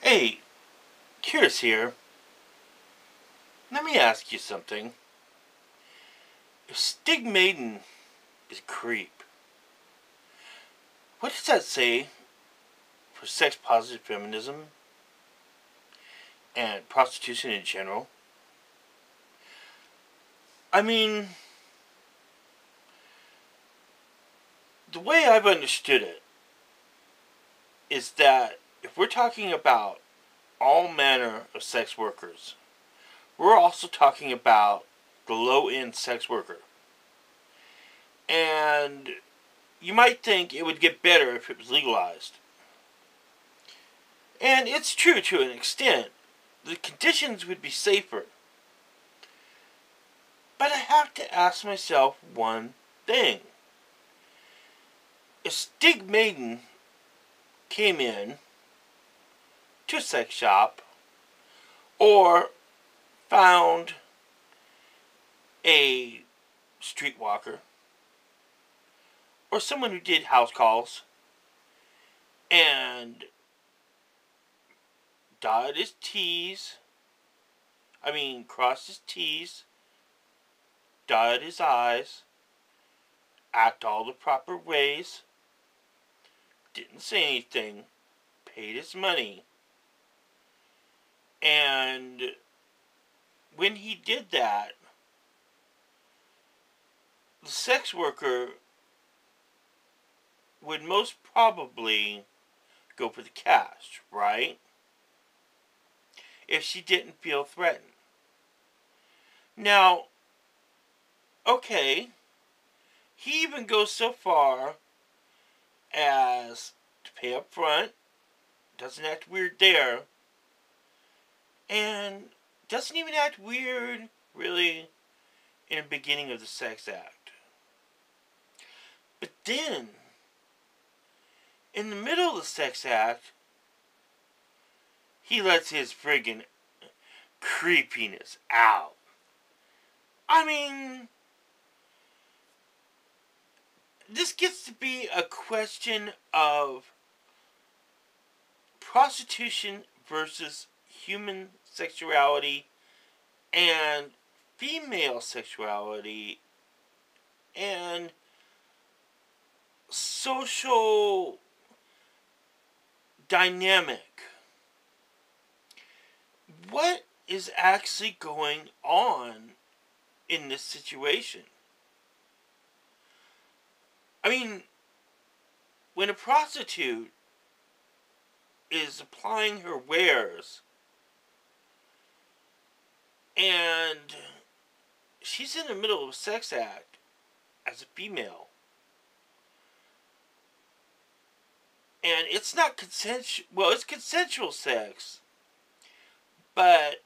Hey, curious here. Let me ask you something. If Stigmadeign is a creep, what does that say for sex positive feminism and prostitution in general? I mean, the way I've understood it is that if we're talking about all manner of sex workers, we're also talking about the low-end sex worker. And you might think it would get better if it was legalized. And it's true to an extent. The conditions would be safer. But I have to ask myself one thing. If Stigmadeign came in to a sex shop or found a streetwalker or someone who did house calls and crossed his T's, dotted his I's, act all the proper ways, didn't say anything, paid his money, and when he did that, the sex worker would most probably go for the cash, right? If she didn't feel threatened. Now, okay, he even goes so far as to pay up front, doesn't act weird there, and doesn't even act weird, really, in the beginning of the sex act. But then, in the middle of the sex act, he lets his friggin' creepiness out. I mean, this gets to be a question of prostitution versus human sexuality and female sexuality and social dynamic. What is actually going on in this situation? I mean, when a prostitute is applying her wares and she's in the middle of a sex act as a female, and it's not consensual, well, it's consensual sex, but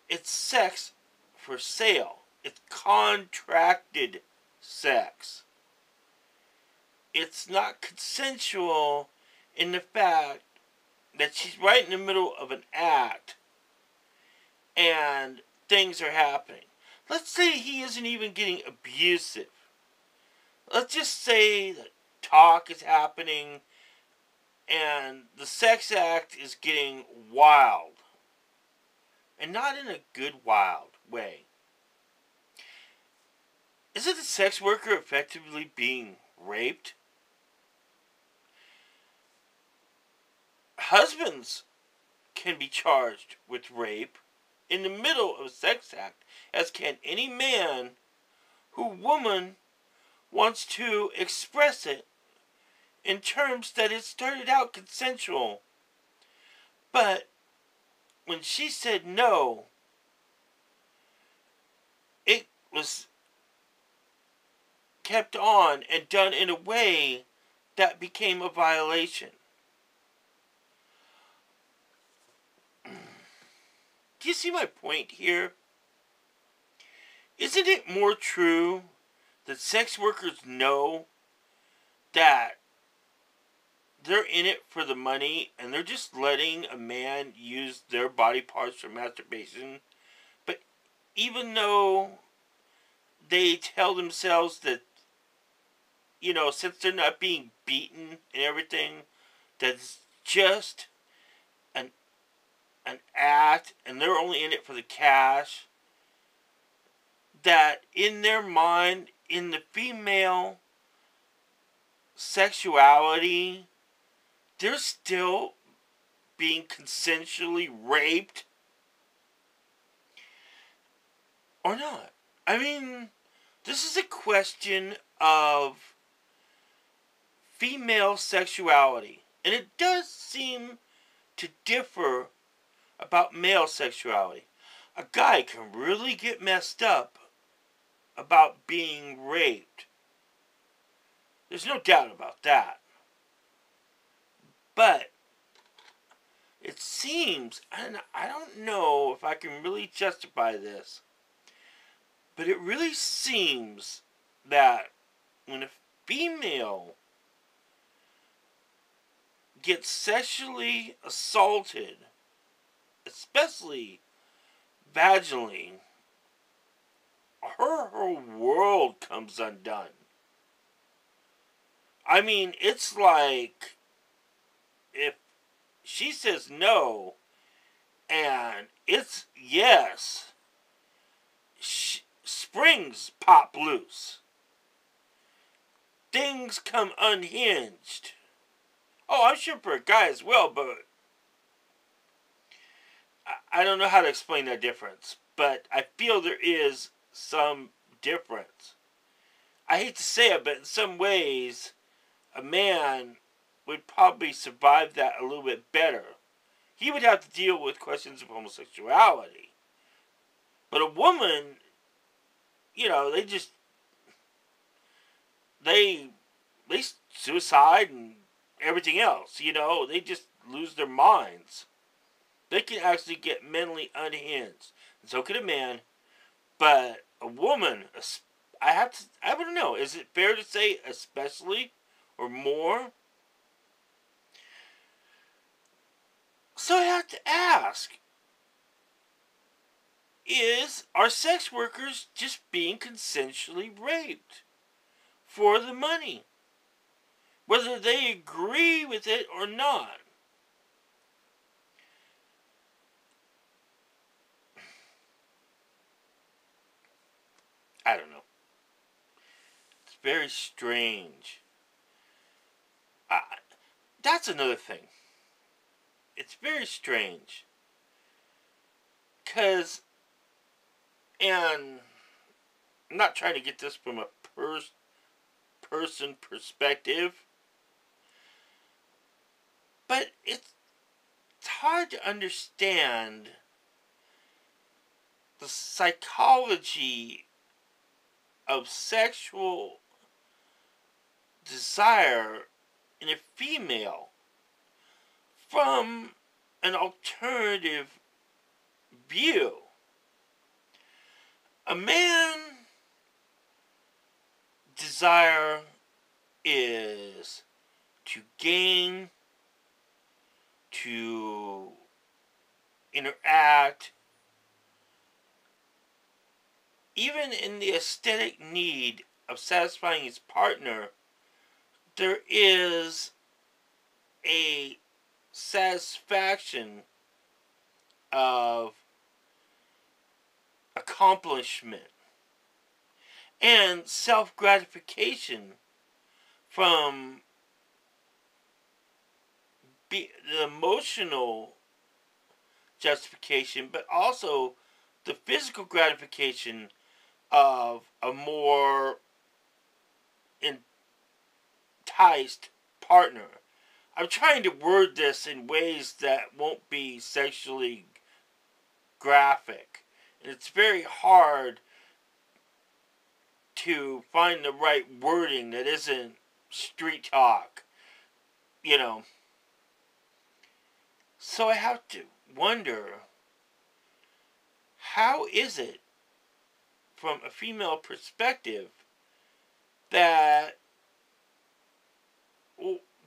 it's sex for sale. It's contracted sex. It's not consensual in the fact that she's right in the middle of an act and things are happening. Let's say he isn't even getting abusive. Let's just say that talk is happening and the sex act is getting wild. And not in a good, wild way. Isn't the sex worker effectively being raped? Husbands can be charged with rape in the middle of a sex act, as can any man who woman wants to express it in terms that it started out consensual. But when she said no, it was kept on and done in a way that became a violation. Do you see my point here? Isn't it more true that sex workers know that they're in it for the money and they're just letting a man use their body parts for masturbation? But even though they tell themselves that, since they're not being beaten and everything, that's just an an act and they're only in it for the cash, that in their mind, in the female sexuality, they're still being consensually raped or not. I mean, this is a question of female sexuality, and it does seem to differ about male sexuality. A guy can really get messed up about being raped. There's no doubt about that. But it seems, and I don't know if I can really justify this, but it really seems that when a female gets sexually assaulted, especially vaginally, her whole world comes undone. I mean, it's like if she says no and it's yes, springs pop loose. Things come unhinged. Oh, I'm sure for a guy as well, but I don't know how to explain that difference. But I feel there is some difference. I hate to say it, but in some ways, a man would probably survive that a little bit better. He would have to deal with questions of homosexuality. But a woman, you know, they suicide and everything else, you know, they just lose their minds. They can actually get mentally unhinged. And so could a man. But a woman, I don't know, is it fair to say especially or more? So I have to ask, are sex workers just being consensually raped for the money? Whether they agree with it or not. I don't know. It's very strange. That's another thing. It's very strange. Because, and I'm not trying to get this from a person perspective, but it's hard to understand the psychology of sexual desire in a female from an alternative view. A man desire is to gain, to interact, even in the aesthetic need of satisfying his partner, there is a satisfaction of accomplishment and self-gratification from the emotional justification, but also the physical gratification of a more enticed partner. I'm trying to word this in ways that won't be sexually graphic. And it's very hard to find the right wording that isn't street talk, you know. So I have to wonder, how is it, from a female perspective, that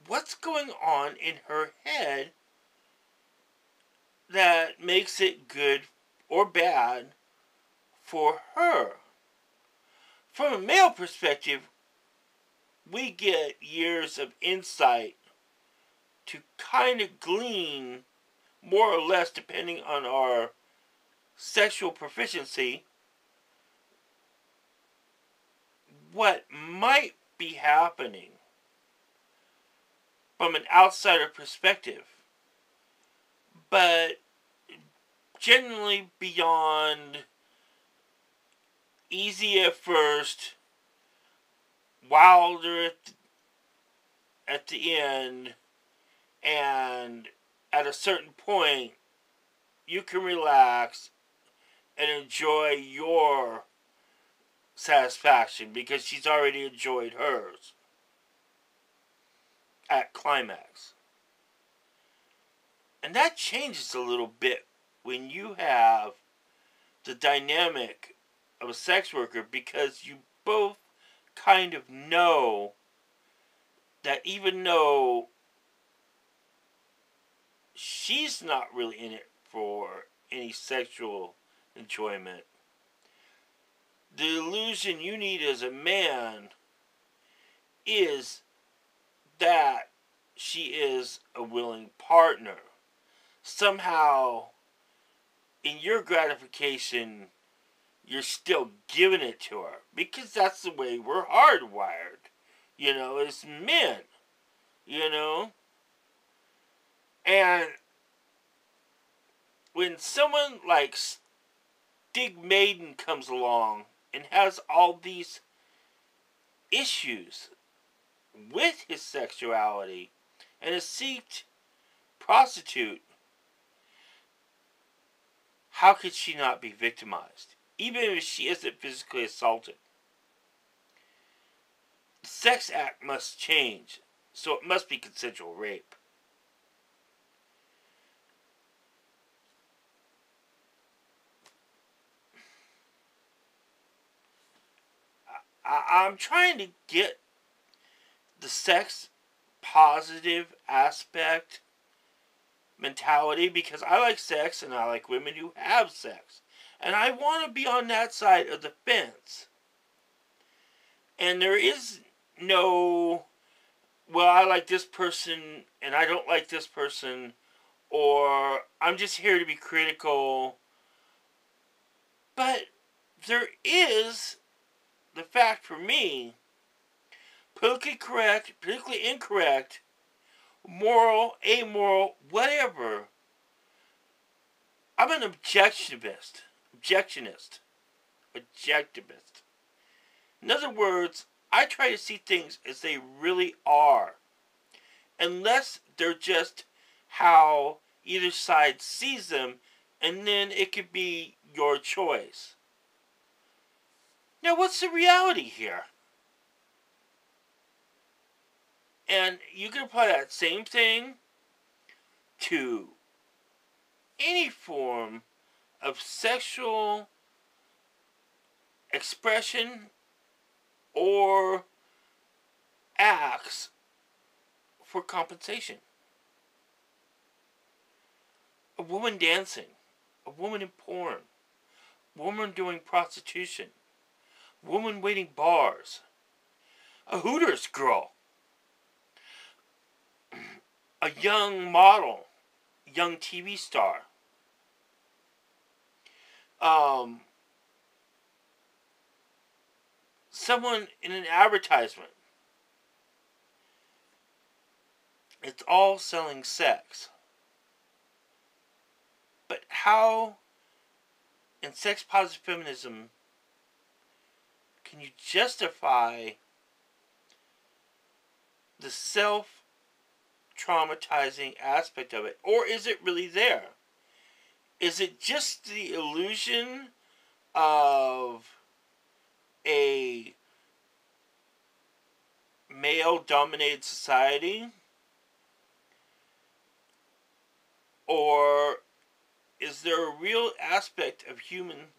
what's going on in her head that makes it good or bad for her? From a male perspective, we get years of insight to kind of glean more or less, depending on our sexual proficiency, what might be happening from an outsider perspective, but generally beyond easy at first, wilder at the end, and at a certain point, you can relax and enjoy your satisfaction because she's already enjoyed hers at climax. And that changes a little bit when you have the dynamic of a sex worker, because you both kind of know that even though she's not really in it for any sexual enjoyment, the illusion you need as a man is that she is a willing partner. Somehow, in your gratification, you're still giving it to her. Because that's the way we're hardwired. You know, as men. You know? And when someone like Stigmadeign comes along and has all these issues with his sexuality and a seeked prostitute, how could she not be victimized? Even if she isn't physically assaulted. The sex act must change, so it must be consensual rape. I'm trying to get the sex positive aspect mentality, because I like sex and I like women who have sex. And I want to be on that side of the fence. And there is no, well, I like this person and I don't like this person, or I'm just here to be critical. But there is the fact for me, politically correct, politically incorrect, moral, amoral, whatever. I'm an objectivist. In other words, I try to see things as they really are. Unless they're just how either side sees them, and then it could be your choice. Now, what's the reality here? And you can apply that same thing to any form of sexual expression or acts for compensation. A woman dancing, a woman in porn, a woman doing prostitution, a woman waiting bars, a Hooters girl, a young model, young TV star, someone in an advertisement. It's all selling sex. But how, in sex positive feminism, can you justify the self-traumatizing aspect of it? Or is it really there? Is it just the illusion of a male-dominated society? Or is there a real aspect of human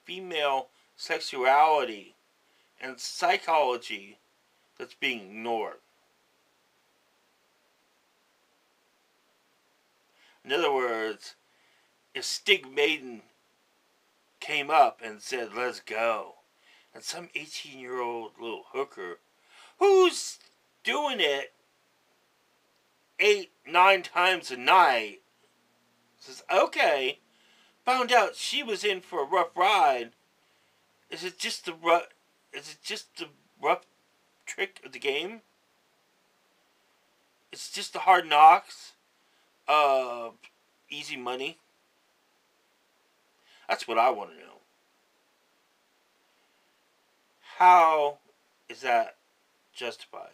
female sexuality and psychology that's being ignored? In other words, if Stigmadeign came up and said, let's go, and some 18-year-old little hooker who's doing it 8-9 times a night Says, okay, found out she was in for a rough ride. Is it just the rough? Is it just the rough trick of the game? It's just the hard knocks. Easy money. That's what I want to know. How is that justified?